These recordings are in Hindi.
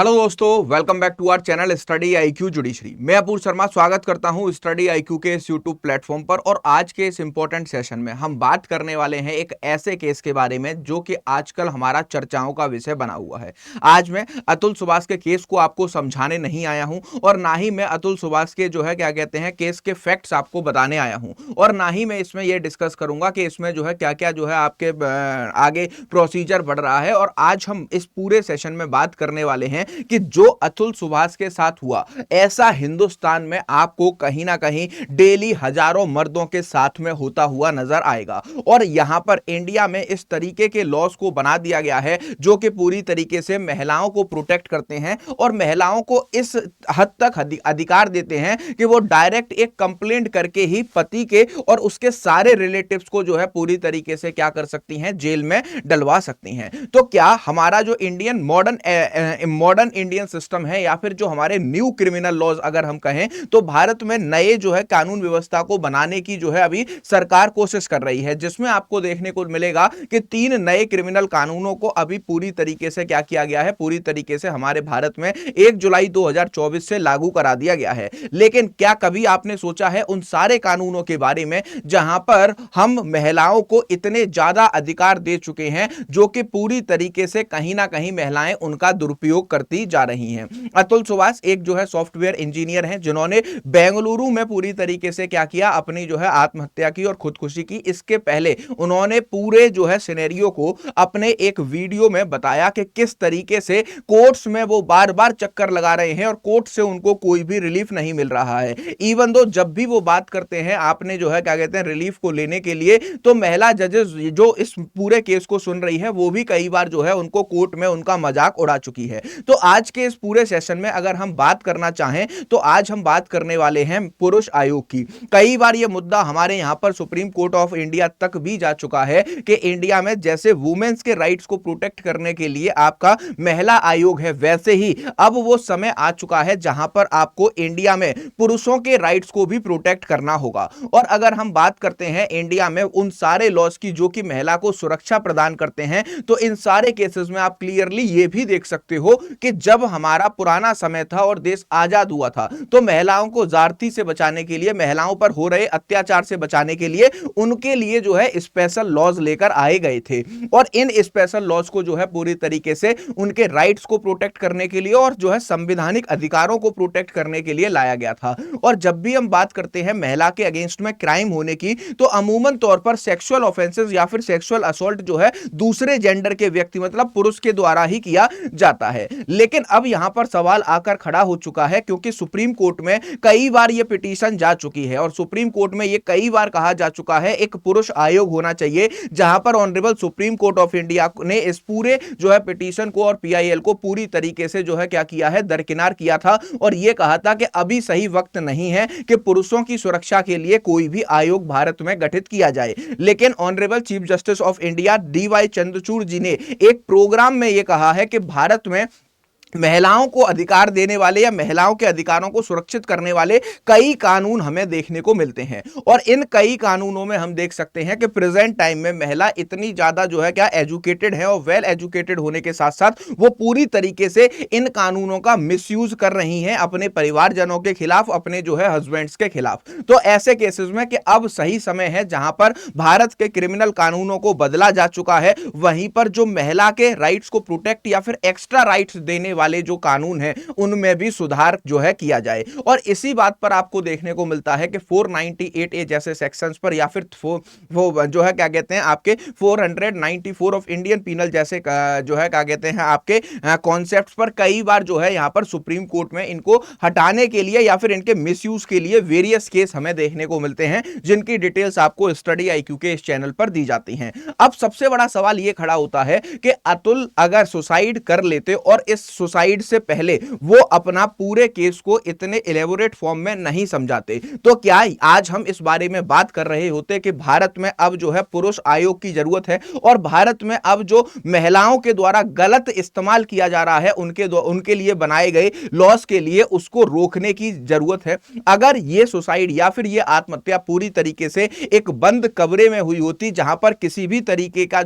हेलो दोस्तों, welcome back to our channel study IQ judiciary. मैं अपूर्व शर्मा स्वागत करता हूं स्टडी आईक्यू के इस यूट्यूब प्लेटफॉर्म पर। और आज के इस इंपॉर्टेंट सेशन में हम बात करने वाले हैं एक ऐसे केस के बारे में जो कि आजकल हमारा चर्चाओं का विषय बना हुआ है। आज मैं अतुल सुभाष के केस को आपको समझाने नहीं आया हूं और ना ही मैं अतुल सुभाष के क्या कहते हैं केस के फैक्ट्स आपको बताने आया हूं, और ना ही मैं इसमें यह डिस्कस करूंगा कि इसमें क्या क्या आपके आगे प्रोसीजर बढ़ रहा है। और आज हम इस पूरे सेशन में बात करने वाले हैं कि जो अतुल सुभाष के साथ हुआ, ऐसा हिंदुस्तान में आपको कहीं ना कहीं डेली हजारों मर्दों के साथ में होता हुआ नजर आएगा। और यहां पर इंडिया में इस तरीके के लॉस को बना दिया गया है जो कि पूरी तरीके से महिलाओं को प्रोटेक्ट करते हैं और महिलाओं को इस हद तक अधिकार देते हैं कि वो डायरेक्ट एक कंप्लेंट करके ही पति के और उसके सारे रिलेटिव्स को पूरी तरीके से क्या कर सकती हैं, जेल में डलवा सकती हैं। तो क्या हमारा जो इंडियन मॉडर्न इंडियन सिस्टम है या फिर जो हमारे न्यू क्रिमिनल लॉज अगर हम कहें, तो भारत में नए कानून व्यवस्था को बनाने की अभी सरकार कोशिश कर रही है, जिसमें आपको देखने को मिलेगा कि 3 नए क्रिमिनल कानूनों को अभी पूरी तरीके से क्या किया गया है, पूरी तरीके से हमारे भारत में 1 जुलाई 2024 से लागू करा दिया गया है। लेकिन क्या कभी आपने सोचा है उन सारे कानूनों के बारे में जहां पर हम महिलाओं को इतने ज्यादा अधिकार दे चुके हैं जो कि पूरी तरीके से कहीं ना कहीं महिलाएं उनका दुरुपयोग करती जा रही हैं। अतुल सुभाष एक सॉफ्टवेयर इंजीनियर हैं जिन्होंने बेंगलुरु में पूरी तरीके से क्या किया, अपनी आत्महत्या की और खुदकुशी की। इसके पहले उन्होंने पूरे सिनेरियो को अपने एक वीडियो में बताया कि किस तरीके से कोर्ट्स में वो बार बार चक्कर लगा रहे हैं और कोर्ट से उनको कोई भी रिलीफ नहीं मिल रहा है। इवन दो जब भी वो बात करते हैं आपने क्या कहते हैं रिलीफ को लेने के लिए, तो महिला जजेस जो इस पूरे केस को सुन रही है वो भी कई बार उनको कोर्ट में उनका मजाक उड़ा चुकी है। तो आज के इस पूरे सेशन में अगर हम बात करना चाहें तो आज हम बात करने वाले हैं पुरुष आयोग की। कई बार यह मुद्दा हमारे यहां पर सुप्रीम कोर्ट ऑफ इंडिया तक भी जा चुका है कि इंडिया में जैसे वुमेन्स के राइट्स को प्रोटेक्ट करने के लिए आपका महिला आयोग है, वैसे ही अब वो समय आ चुका है जहां पर आपको इंडिया में पुरुषों के राइट्स को भी प्रोटेक्ट करना होगा। और अगर हम बात करते हैं इंडिया में उन सारे लॉज की जो कि महिला को सुरक्षा प्रदान करते हैं, तो इन सारे केसेस में आप क्लियरली यह भी देख सकते हो कि जब हमारा पुराना समय था और देश आजाद हुआ था तो महिलाओं को जारती से बचाने के लिए, महिलाओं पर हो रहे अत्याचार से बचाने के लिए उनके लिए स्पेशल लॉज लेकर आए गए थे। और इन स्पेशल लॉज को पूरी तरीके से उनके राइट्स को प्रोटेक्ट करने के लिए और संवैधानिक अधिकारों को प्रोटेक्ट करने के लिए लाया गया था। और जब भी हम बात करते हैं महिला के अगेंस्ट में क्राइम होने की, तो अमूमन तौर पर सेक्सुअल ऑफेंसेस या फिर सेक्सुअल असॉल्ट दूसरे जेंडर के व्यक्ति मतलब पुरुष के द्वारा ही किया जाता है। लेकिन अब यहां पर सवाल आकर खड़ा हो चुका है क्योंकि सुप्रीम कोर्ट में कई बार यह पिटीशन जा चुकी है और सुप्रीम कोर्ट में यह कई बार कहा जा चुका है एक पुरुष आयोग होना चाहिए, जहां पर honourable supreme court of India ने इस पूरे पिटीशन को और पीआईएल को पूरी तरीके से क्या किया है, दरकिनार किया था और यह कहा था कि अभी सही वक्त नहीं है कि पुरुषों की सुरक्षा के लिए कोई भी आयोग भारत में गठित किया जाए। लेकिन honourable chief justice of India D Y Chandrachud ji ने एक प्रोग्राम में यह कहा है कि भारत में महिलाओं को अधिकार देने वाले या महिलाओं के अधिकारों को सुरक्षित करने वाले कई कानून हमें देखने को मिलते हैं। और इन कई कानूनों में हम देख सकते हैं कि प्रेजेंट टाइम में महिला इतनी ज्यादा एजुकेटेड है और वेल एजुकेटेड होने के साथ साथ वो पूरी तरीके से इन कानूनों का मिसयूज कर रही हैं अपने परिवारजनों के खिलाफ, अपने हस्बैंड्स के खिलाफ। तो ऐसे केसेस में कि अब सही समय है जहां पर भारत के क्रिमिनल कानूनों को बदला जा चुका है, वहीं पर जो महिला के राइट्स को प्रोटेक्ट या फिर एक्स्ट्रा राइट्स देने वाले जो कानून हैं उनमें भी सुधार किया जाए। और इसी बात पर आपको देखने को मिलता है कि 498 ए जैसे सेक्शंस पर या फिर वो क्या कहते हैं आपके 494 ऑफ इंडियन पीनल जैसे क्या कहते हैं आपके कॉन्सेप्ट्स पर कई बार यहां पर सुप्रीम कोर्ट में इनको हटाने के लिए या फिर इनके मिसयूज के लिए वेरियस केस हमें देखने को मिलते हैं, जिनकी डिटेल्स आपको स्टडी आईक्यू के इस चैनल पर दी जाती हैं। अब सबसे बड़ा सवाल यह खड़ा होता है कि अतुल अगर सुसाइड कर लेते और इस सुसाइड से पहले वो अपना पूरे केस को इतने इलेबोरेट फॉर्म में नहीं समझाते, तो क्या आज हम इस बारे में बात कर रहे होते कि भारत में अब पुरुष आयोग की जरूरत है और भारत में अब जो महिलाओं के द्वारा गलत इस्तेमाल किया जा रहा है उनके लिए बनाए गए लॉस के लिए उसको रोकने की जरूरत है। अगर ये सुसाइड या फिर ये आत्महत्या पूरी तरीके से एक बंद कमरे में हुई होती जहां पर किसी भी तरीके का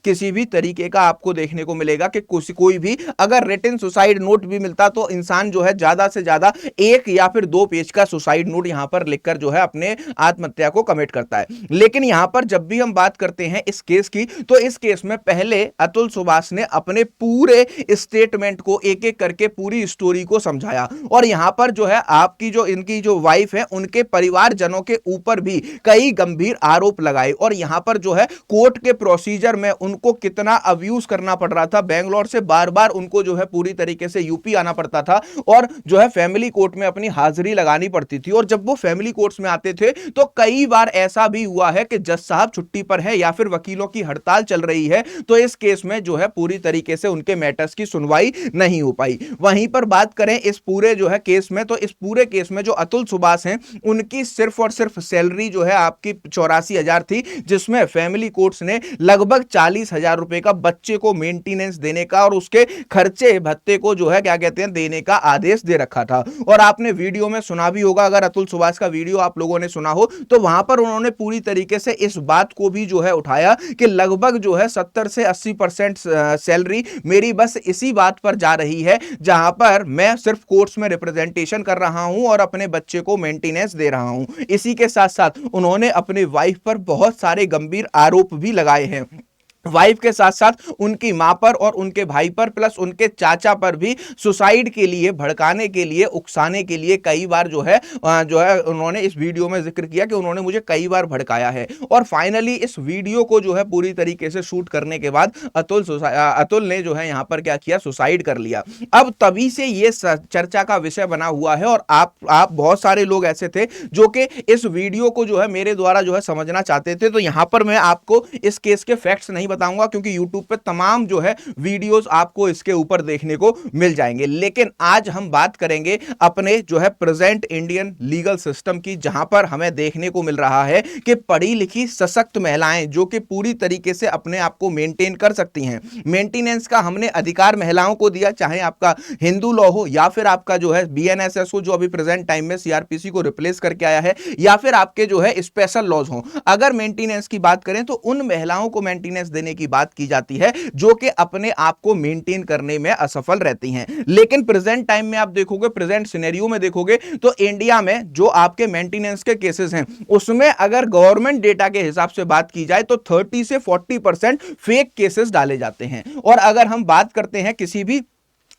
किसी भी तरीके का आपको देखने को मिलेगा कि कोई भी अगर रिटन रिटन सुसाइड नोट भी मिलता तो इंसान जो है ज्यादा से ज्यादा 1 या फिर 2 पेज का सुसाइड नोट यहां पर लिखकर जो है अपने आत्महत्या को कमिट करता है। लेकिन यहां पर जब भी हम बात करते हैं इस केस की, तो इस केस में पहले अतुल सुभाष ने अपने पूरे स्टेटमेंट को एक एक करके पूरी स्टोरी को समझाया, और यहां पर जो है आपकी जो इनकी जो वाइफ है उनके परिवारजनों के ऊपर भी कई गंभीर आरोप लगाए, और यहां पर जो है कोर्ट के प्रोसीजर में उनको कितना अब्यूज करना पड़ रहा था, बेंगलोर से बार बार उनको जो है पूरी तरीके से यूपी आना पड़ता था, और जो है फैमिली कोर्ट में अपनी हाजिरी लगानी पड़ती थी। और जब वो फैमिली कोर्ट्स में आते थे तो कई बार ऐसा भी हुआ है कि जज साहब छुट्टी पर है या फिर वकीलों की हड़ताल चल रही है, तो इस केस में जो है पूरी तरीके से उनके मैटर्स की सुनवाई नहीं हो पाई। वहीं पर बात करें इस पूरे जो है केस में, तो इस पूरे केस में जो अतुल सुभाष हैं उनकी सिर्फ और सिर्फ सैलरी जो है आपकी 84,000 थी, जिसमें फैमिली कोर्ट्स ने लगभग 40,000 रुपए का बच्चे को मेंटेनेंस देने का और उसके खर्चे भत्ते को जो है क्या कहते हैं देने का आदेश दे रखा था। और आपने वीडियो में सुना भी होगा, अगर अतुल सुभाष का वीडियो आप लोगों ने सुना हो तो वहां पर उन्होंने पूरी तरीके से इस बात को भी जो है उठाया कि लगभग जो है 70 से 80% सैलरी मेरी बस इसी बात पर जा रही है जहां पर मैं सिर्फ कोर्ट्स में रिप्रेजेंटेशन कर रहा हूं और अपने बच्चे को मेंटेनेंस दे रहा हूं। इसी के साथ साथ उन्होंने अपने वाइफ पर बहुत सारे गंभीर आरोप भी लगाए हैं। वाइफ के साथ साथ उनकी मां पर और उनके भाई पर प्लस उनके चाचा पर भी सुसाइड के लिए, भड़काने के लिए, उकसाने के लिए कई बार जो है उन्होंने इस वीडियो में जिक्र किया कि उन्होंने मुझे कई बार भड़काया है। और फाइनली इस वीडियो को जो है पूरी तरीके से शूट करने के बाद अतुल ने जो है यहां पर क्या किया, सुसाइड कर लिया। अब तभी से ये चर्चा का विषय बना हुआ है, और आप बहुत सारे लोग ऐसे थे जो कि इस वीडियो को जो है मेरे द्वारा जो है समझना चाहते थे। तो यहां पर मैं आपको इस केस के फैक्ट्स नहीं बताऊंगा क्योंकि YouTube पे तमाम जो है वीडियोस आपको इसके ऊपर देखने को मिल जाएंगे। लेकिन आज हम बात करेंगे अपने जो है प्रेजेंट इंडियन लीगल सिस्टम की, जहां पर हमें देखने को मिल रहा है कि पढ़ी लिखी सशक्त महिलाएं जो कि पूरी तरीके से अपने आप को मेंटेन कर सकती हैं, मेंटेनेंस का हमने अधिकार महिलाओं को दिया, चाहे आपका हिंदू लॉ हो या फिर आपका जो है BNSS हो जो अभी प्रेजेंट टाइम में CRPC को रिप्लेस करके आया है, या फिर आपके जो है स्पेशल लॉज हो। अगर मेंटेनेंस की बात करें तो उन महिलाओं को मेंटेनेंस देने की बात की जाती है जो कि अपने आप को मेंटेन करने में असफल रहती हैं। लेकिन प्रेजेंट टाइम में आप देखोगे, प्रेजेंट सिनेरियो में देखोगे तो इंडिया में जो आपके मेंटेनेंस के केसेस हैं उसमें अगर गवर्नमेंट डेटा के हिसाब से बात की जाए तो 30 से 40% फेक केसेस डाले जाते हैं। और अगर हम बात करते हैं किसी भी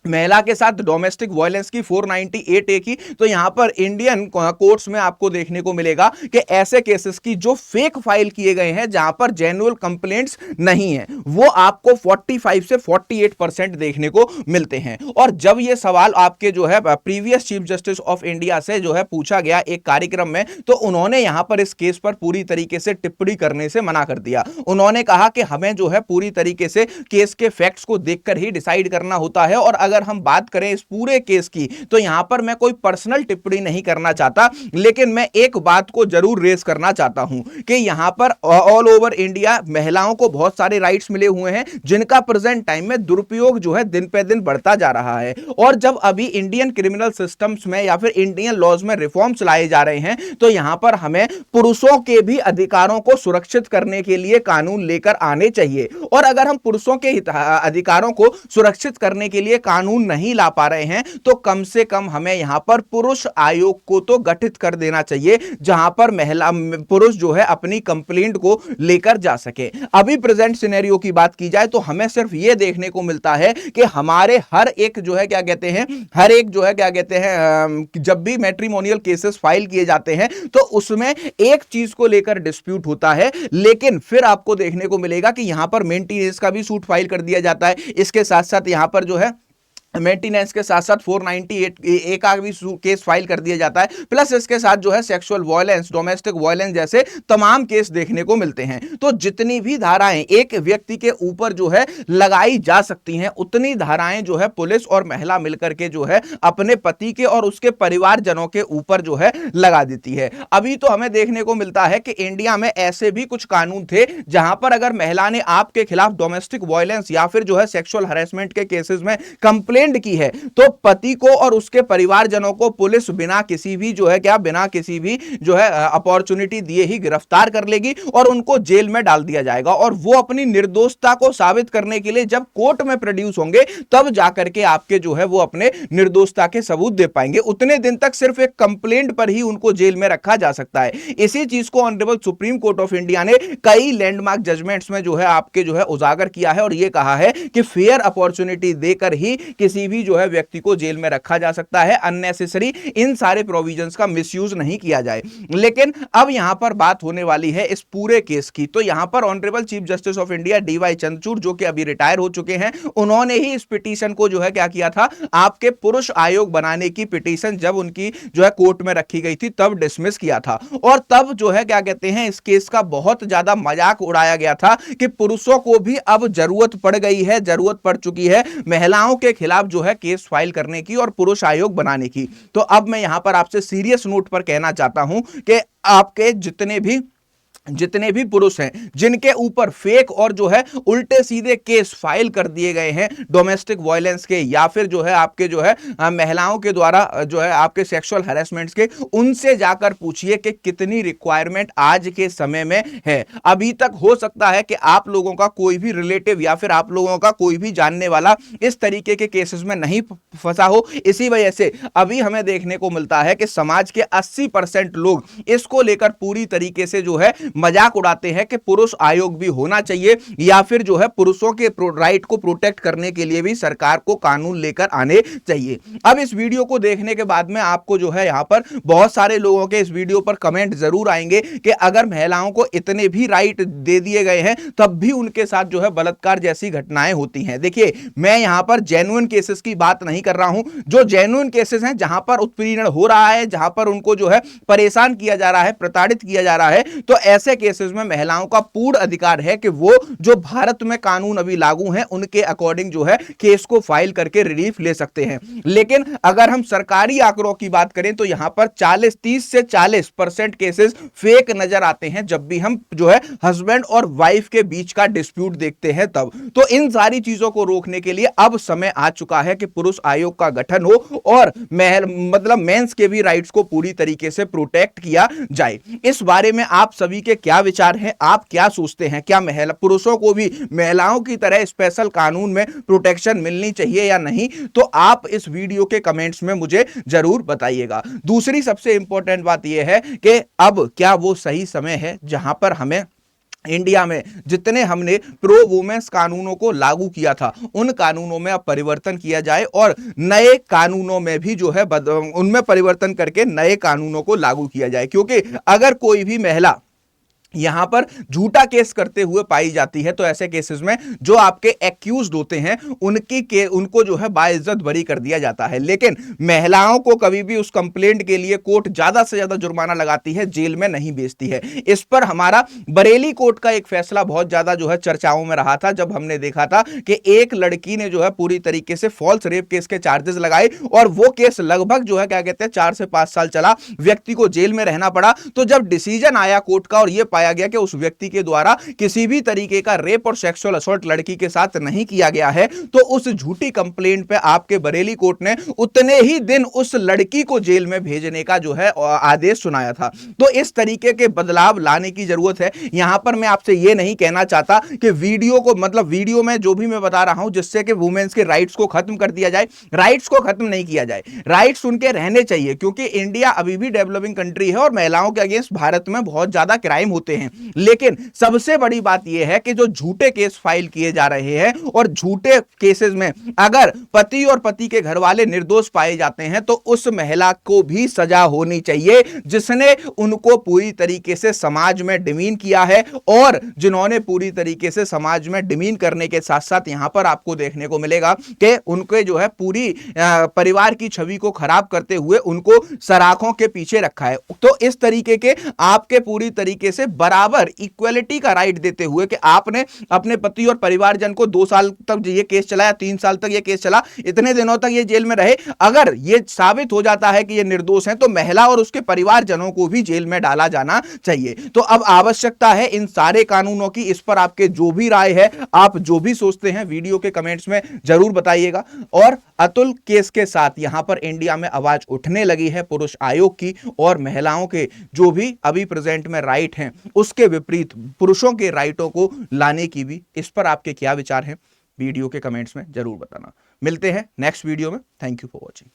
महिला के साथ डोमेस्टिक वायलेंस की 498A की, तो यहां पर इंडियन कोर्ट्स में आपको देखने को मिलेगा कि ऐसे केसेस की जो फेक फाइल किए गए हैं, जहां पर जेन्युइन कंप्लेंट्स नहीं है, वो आपको 45 से 48% देखने को मिलते हैं। और जब ये सवाल आपके जो है previous chief justice of India से जो है पूछा गया एक कार्यक्रम में, तो उन्होंने यहां पर इस केस पर पूरी तरीके से टिप्पणी करने से मना कर दिया। उन्होंने कहा कि हमें जो है पूरी तरीके से केस के फैक्ट्स को देखकर ही डिसाइड करना होता है, और अगर हम बात करें इस पूरे केस की तो यहां पर मैं कोई पर्सनल टिप्पणी नहीं करना चाहता, लेकिन मैं एक बात को जरूर रेस करना चाहता हूं कि यहां पर ऑल ओवर इंडिया महिलाओं को बहुत सारे राइट्स मिले हुए हैं जिनका प्रेजेंट टाइम में दुरुपयोग जो है दिन पे दिन बढ़ता जा रहा है। और जब अभी इंडियन क्रिमिनल सिस्टम्स में या फिर इंडियन लॉज में रिफॉर्म्स लाए जा रहे हैं, तो यहां पर हमें पुरुषों के भी अधिकारों को सुरक्षित करने के लिए कानून लेकर आने चाहिए। और अगर हम पुरुषों के अधिकारों को सुरक्षित करने के लिए कानून नहीं ला पा रहे हैं, तो कम से कम हमें यहां पर पुरुष आयोग को तो गठित कर देना चाहिए, जहां पर पुरुष जो है अपनी कंप्लेंट को लेकर जा सके। अभी प्रेजेंट सिनेरियो की बात की जाए तो हमें सिर्फ यह देखने को मिलता है कि हमारे हर एक जो है क्या कहते हैं जब भी मैट्रिमोनियल केसेस फाइल किए जाते हैं तो उसमें एक चीज को लेकर डिस्प्यूट होता है, लेकिन फिर आपको देखने को मिलेगा कि यहां पर मेंटेनेंस का भी सूट फाइल कर दिया जाता है। इसके साथ साथ यहां पर जो है मेंटेनेंस के साथ साथ 498A का भी केस फाइल कर दिया जाता है, प्लस इसके साथ जो है सेक्सुअल वायलेंस, डोमेस्टिक वायलेंस जैसे तमाम केस देखने को मिलते हैं। तो जितनी भी धाराएं एक व्यक्ति के ऊपर जो है लगाई जा सकती हैं, उतनी धाराएं जो है पुलिस और महिला मिलकर के जो है अपने पति के और उसके परिवारजनों के ऊपर जो है लगा देती है। अभी तो हमें देखने को मिलता है कि इंडिया में ऐसे भी कुछ कानून थे जहां पर अगर महिला ने आपके खिलाफ डोमेस्टिक वायलेंस या फिर जो है सेक्सुअल हरेसमेंट के केसेस में कंप्लेंट कंप्लेंट की है तो पति को और उसके परिवारजनों को पुलिस बिना किसी भी बिना किसी भी अपॉर्चुनिटी दिए ही गिरफ्तार कर लेगी और उनको जेल में डाल दिया जाएगा। और वो अपनी निर्दोषता को साबित करने के लिए जब कोर्ट में प्रोड्यूस होंगे तब जाकर के आपके वो अपने निर्दोषता के सबूत दे पाएंगे। उतने दिन तक सिर्फ एक कंप्लेंट पर ही उनको जेल में रखा जा सकता है। इसी चीज को honourable supreme court of India ने कई लैंडमार्क जजमेंट्स में आपके उजागर किया है और यह कहा है कि फेयर अपॉर्चुनिटी देकर ही किसी भी व्यक्ति को जेल में रखा जा सकता है। अननेसेसरी इन सारे प्रोविजंस का मिसयूज नहीं किया जाए। लेकिन अब यहां पर बात होने वाली है इस पूरे केस की। तो यहां पर honourable chief justice of India D Y Chandrachud जो कि अभी रिटायर हो चुके हैं, उन्होंने ही इस पिटीशन को क्या किया था, आपके पुरुष आयोग बनाने की पिटीशन जब उनकी कोर्ट में रखी गई थी तब डिसमिस किया था। और तब क्या कहते हैं, इस केस का बहुत ज्यादा मजाक उड़ाया गया था कि पुरुषों को भी अब जरूरत पड़ गई है, जरूरत पड़ चुकी है महिलाओं के खिलाफ केस फाइल करने की और पुरुष आयोग बनाने की। तो अब मैं यहां पर आपसे सीरियस नोट पर कहना चाहता हूं कि आपके जितने भी पुरुष हैं जिनके ऊपर फेक और उल्टे सीधे केस फाइल कर दिए गए हैं डोमेस्टिक वायलेंस के या फिर आपके महिलाओं के द्वारा आपके सेक्सुअल हैरेसमेंट्स के, उनसे जाकर पूछिए कि कितनी रिक्वायरमेंट आज के समय में है। अभी तक हो सकता है कि आप लोगों का कोई भी रिलेटिव या फिर आप लोगों का कोई भी जानने वाला इस तरीके के केसेस में नहीं फंसा हो। इसी वजह से अभी हमें देखने को मिलता है कि समाज के 80% लोग इसको लेकर पूरी तरीके से मजाक उड़ाते हैं कि पुरुष आयोग भी होना चाहिए या फिर पुरुषों के राइट को प्रोटेक्ट करने के लिए भी सरकार को कानून लेकर आने चाहिए। अब इस वीडियो को देखने के बाद में आपको यहां पर बहुत सारे लोगों के इस वीडियो पर कमेंट जरूर आएंगे कि अगर महिलाओं को इतने भी राइट दे दिए गए हैं तब भी उनके साथ बलात्कार जैसी घटनाएं होती हैं। देखिए, मैं यहां पर जेन्युइन केसेस की बात नहीं कर रहा हूं। जो जेन्युइन केसेस हैं, जहां पर उत्पीड़न हो रहा है, जहां पर उनको परेशान किया जा रहा है, प्रताड़ित किया जा रहा है, तो ऐसे केसेस में महिलाओं का पूर्ण अधिकार है कि वो जो भारत में कानून अभी लागू हैं उनके अकॉर्डिंग केस को फाइल करके रिलीफ ले सकते हैं। लेकिन अगर हम सरकारी आंकड़ों की बात करें तो यहां पर 30 से 40% केसेस फेक नजर आते हैं जब भी हम हस्बैंड और वाइफ के बीच का डिस्प्यूट देखते हैं तब। तो इन सारी चीजों को रोकने के लिए अब समय आ चुका है कि पुरुष आयोग का गठन हो और मेंस के भी राइट्स को पूरी तरीके से प्रोटेक्ट किया जाए। इस बारे में आप सभी के क्या विचार हैं? आप क्या सोचते हैं? क्या पुरुषों को भी महिलाओं की तरह स्पेशल कानून में प्रोटेक्शन मिलनी चाहिए या नहीं? तो आप इस वीडियो के कमेंट्स में मुझे जरूर बताइएगा। दूसरी सबसे इंपॉर्टेंट बात यह है कि अब क्या वो सही समय है जहां पर हमें इंडिया में जितने हमने प्रो वुमेन्स कानूनों को लागू किया था उन कानूनों में अब परिवर्तन किया जाए और नए कानूनों में भी उनमें परिवर्तन करके नए कानूनों को लागू किया जाए। क्योंकि अगर कोई भी महिला यहां पर झूठा केस करते हुए पाई जाती है तो ऐसे केसेस में जो आपके एक्यूज्ड होते हैं उनको बाइज्जत बरी कर दिया जाता है। लेकिन महिलाओं को कभी भी उस कंप्लेंट के लिए कोर्ट ज्यादा से ज्यादा जुर्माना लगाती है, जेल में नहीं भेजती है। इस पर हमारा बरेली कोर्ट का एक फैसला बहुत ज्यादा चर्चाओं में रहा था जब हमने देखा था कि एक लड़की ने पूरी तरीके से फॉल्स रेप केस के चार्जेस लगाए और वो केस लगभग 4 से 5 साल चला, व्यक्ति को जेल में रहना पड़ा। तो जब डिसीजन आया कोर्ट का और यह पाया गया कि उस व्यक्ति के द्वारा किसी भी तरीके का रेप और सेक्सुअल असॉल्ट लड़की के साथ नहीं किया गया है, तो उस झूठी कंप्लेंट पे आपके बरेली कोर्ट ने उतने ही दिन उस लड़की को जेल में भेजने का आदेश सुनाया था। तो इस तरीके के बदलाव लाने की जरूरत है। यहां पर मैं आपसे यह नहीं कहना चाहता कि वीडियो में जो भी मैं बता रहा हूं जिससे कि वुमेन्स के राइट्स को खत्म कर दिया जाए, राइट्स को खत्म नहीं किया जाए, राइट्स उनके रहने चाहिए। क्योंकि इंडिया अभी भी डेवलपिंग कंट्री है और महिलाओं के अगेंस्ट भारत में बहुत ज्यादा क्राइम होते हैं। लेकिन सबसे बड़ी बात यह है कि जो झूठे केस फाइल किए जा रहे हैं और झूठे केसेस में अगर पति और पति के घर वाले निर्दोष पाए जाते हैं तो उस महिला को भी सजा होनी चाहिए जिसने उनको पूरी तरीके से समाज में डिमीन किया है और जिन्होंने पूरी तरीके से समाज में डिमीन करने के साथ साथ यहां पर आपको देखने को मिलेगा कि उनके पूरी परिवार की छवि को खराब करते हुए उनको सराखों के पीछे रखा है। तो इस तरीके के आपके पूरी तरीके से बराबर इक्वलिटी का राइट देते हुए कि आपने अपने पति और परिवारजन को 2 साल तक ये केस चला या 3 साल तक ये केस चला, इतने दिनों तक ये जेल में रहे, अगर ये साबित हो जाता है कि ये निर्दोष हैं तो महिला और उसके परिवारजनों को भी जेल में डाला जाना चाहिए। तो अब आवश्यकता है इन सारे कानूनों की। इस पर आपके जो भी राय है, आप जो भी सोचते हैं, वीडियो के कमेंट्स में जरूर बताइएगा। और अतुल केस के साथ यहां पर इंडिया में आवाज उठने लगी है पुरुष आयोग की, और महिलाओं के जो भी अभी प्रेजेंट में राइट हैं उसके विपरीत पुरुषों के राइटों को लाने की भी। इस पर आपके क्या विचार हैं, वीडियो के कमेंट्स में जरूर बताना। मिलते हैं नेक्स्ट वीडियो में। Thank you for watching.